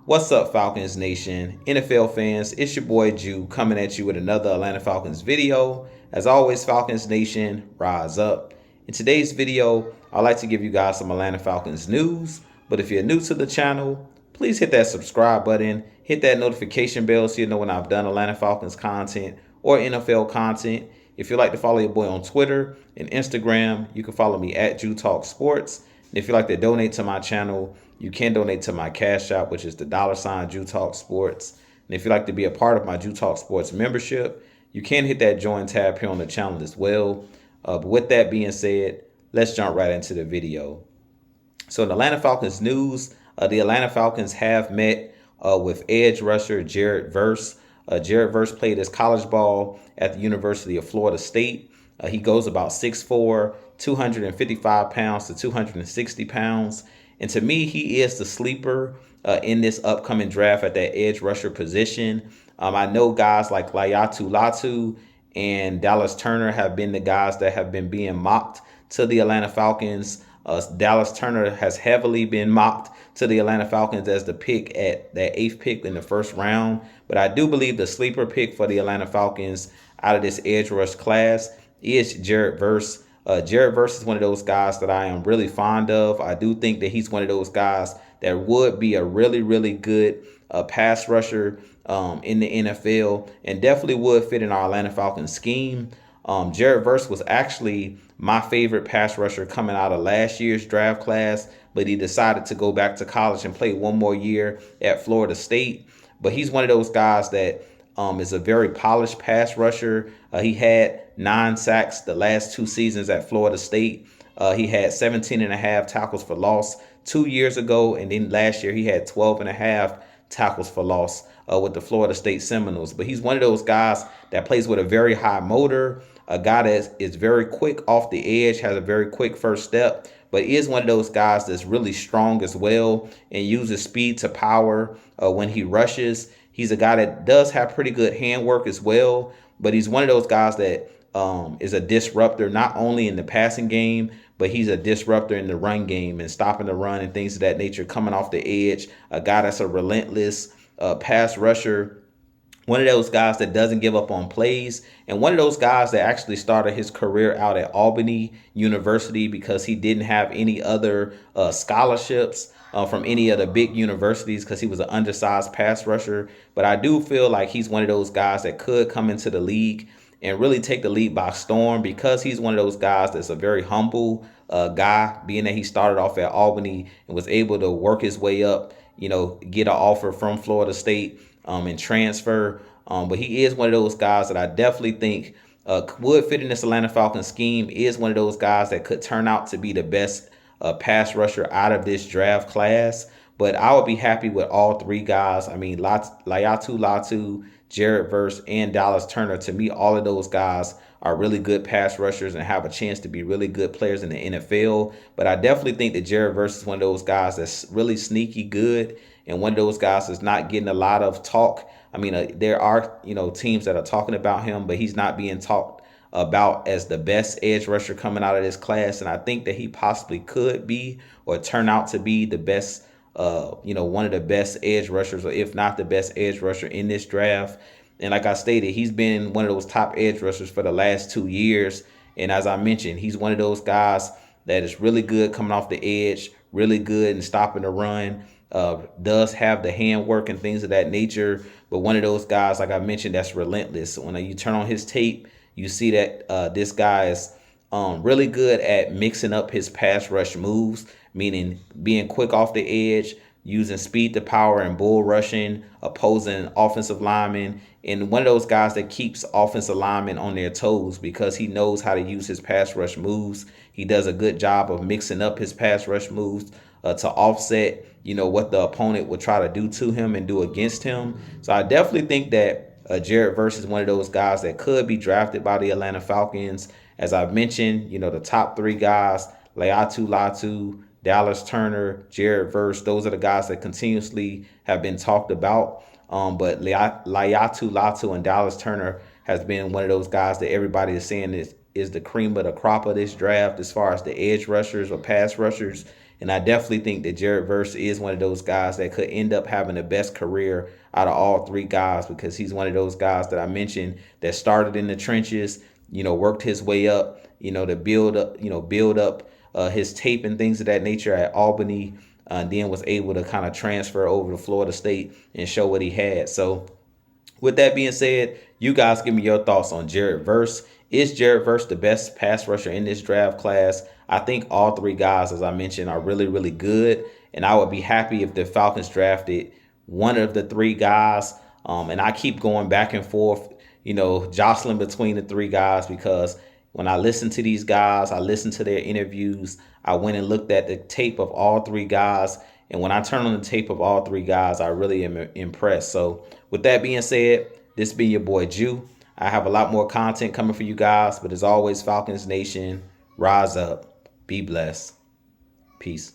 What's up, Falcons Nation? NFL fans, it's your boy Jew coming at you with another Atlanta Falcons video. As always, Falcons Nation, rise up. In today's video, I'd like to give you guys some Atlanta Falcons news. But if you're new to the channel, please hit that subscribe button, hit that notification bell so you know when I've done Atlanta Falcons content or NFL content. If you'd like to follow your boy on Twitter and Instagram, you can follow me at Jew Talk Sports. And if you'd like to donate to my channel, you can donate to my Cash App, which is the $ Jew Talk Sports. And if you'd like to be a part of my Jew Talk Sports membership, you can hit that join tab here on the channel as well. But with that being said, let's jump right into the video. So in Atlanta Falcons news, the Atlanta Falcons have met with edge rusher Jared Verse. Jared Verse played his college ball at the University of Florida State. He goes about 6'4", 255 pounds to 260 pounds. And to me, he is the sleeper in this upcoming draft at that edge rusher position. I know guys like Layatu Latu and Dallas Turner have been the guys that have been being mocked to the Atlanta Falcons. Dallas Turner has heavily been mocked to the Atlanta Falcons as the pick at that 8th pick in the first round. But I do believe the sleeper pick for the Atlanta Falcons out of this edge rush class is Jared Verse. Jared Verse is one of those guys that I am really fond of. I do think that he's one of those guys that would be a really, really good pass rusher in the NFL and definitely would fit in our Atlanta Falcons scheme. Jared Verse was actually my favorite pass rusher coming out of last year's draft class, but he decided to go back to college and play one more year at Florida State. But he's one of those guys that is a very polished pass rusher. He had 9 sacks the last 2 seasons at Florida State. He had 17 and a half tackles for loss 2 years ago. And then last year he had 12 and a half tackles for loss with the Florida State Seminoles. But he's one of those guys that plays with a very high motor, a guy that is very quick off the edge, has a very quick first step, but is one of those guys that's really strong as well and uses speed to power when he rushes. He's a guy that does have pretty good handwork as well, but he's one of those guys that is a disruptor, not only in the passing game, but he's a disruptor in the run game and stopping the run and things of that nature, coming off the edge, a guy that's a relentless pass rusher, one of those guys that doesn't give up on plays, and one of those guys that actually started his career out at Albany University because he didn't have any other scholarships from any of the big universities because he was an undersized pass rusher. But I do feel like he's one of those guys that could come into the league and really take the league by storm because he's one of those guys that's a very humble guy, being that he started off at Albany and was able to work his way up, get an offer from Florida State and transfer. But he is one of those guys that I definitely think would fit in this Atlanta Falcons scheme, is one of those guys that could turn out to be the best pass rusher out of this draft class. But I would be happy with all 3 guys. I mean, Layatu Latu, Jared Verse, and Dallas Turner. To me, all of those guys are really good pass rushers and have a chance to be really good players in the NFL. But I definitely think that Jared Verse is one of those guys that's really sneaky good and one of those guys that's not getting a lot of talk. I mean, there are, teams that are talking about him, but he's not being talked about as the best edge rusher coming out of this class. And I think that he possibly could be or turn out to be the best, one of the best edge rushers, or if not the best edge rusher in this draft. And like I stated, he's been one of those top edge rushers for the last 2 years. And as I mentioned, he's one of those guys that is really good coming off the edge, really good in stopping the run, does have the handwork and things of that nature. But one of those guys, like I mentioned, that's relentless. When you turn on his tape, you see that this guy is really good at mixing up his pass rush moves, meaning being quick off the edge, using speed to power and bull rushing opposing offensive linemen, and one of those guys that keeps offensive linemen on their toes because he knows how to use his pass rush moves. He does a good job of mixing up his pass rush moves to offset, what the opponent would try to do to him and do against him. So I definitely think that Jared Verse is one of those guys that could be drafted by the Atlanta Falcons. As I've mentioned, the top 3 guys, Layatu Latu, Dallas Turner, Jared Verse, those are the guys that continuously have been talked about. But Layatu Latu and Dallas Turner has been one of those guys that everybody is saying is the cream of the crop of this draft as far as the edge rushers or pass rushers. And I definitely think that Jared Verse is one of those guys that could end up having the best career out of all three guys, because he's one of those guys that I mentioned that started in the trenches, worked his way up, to build up his tape and things of that nature at Albany, and then was able to kind of transfer over to Florida State and show what he had. So with that being said, you guys give me your thoughts on Jared Verse. Is Jared Verse the best pass rusher in this draft class? I think all three guys, as I mentioned, are really, really good. And I would be happy if the Falcons drafted one of the three guys. And I keep going back and forth, jostling between the three guys, because when I listen to these guys, I listen to their interviews. I went and looked at the tape of all three guys. And when I turn on the tape of all three guys, I really am impressed. So with that being said, this be your boy Jew. I have a lot more content coming for you guys. But as always, Falcons Nation, rise up. Be blessed. Peace.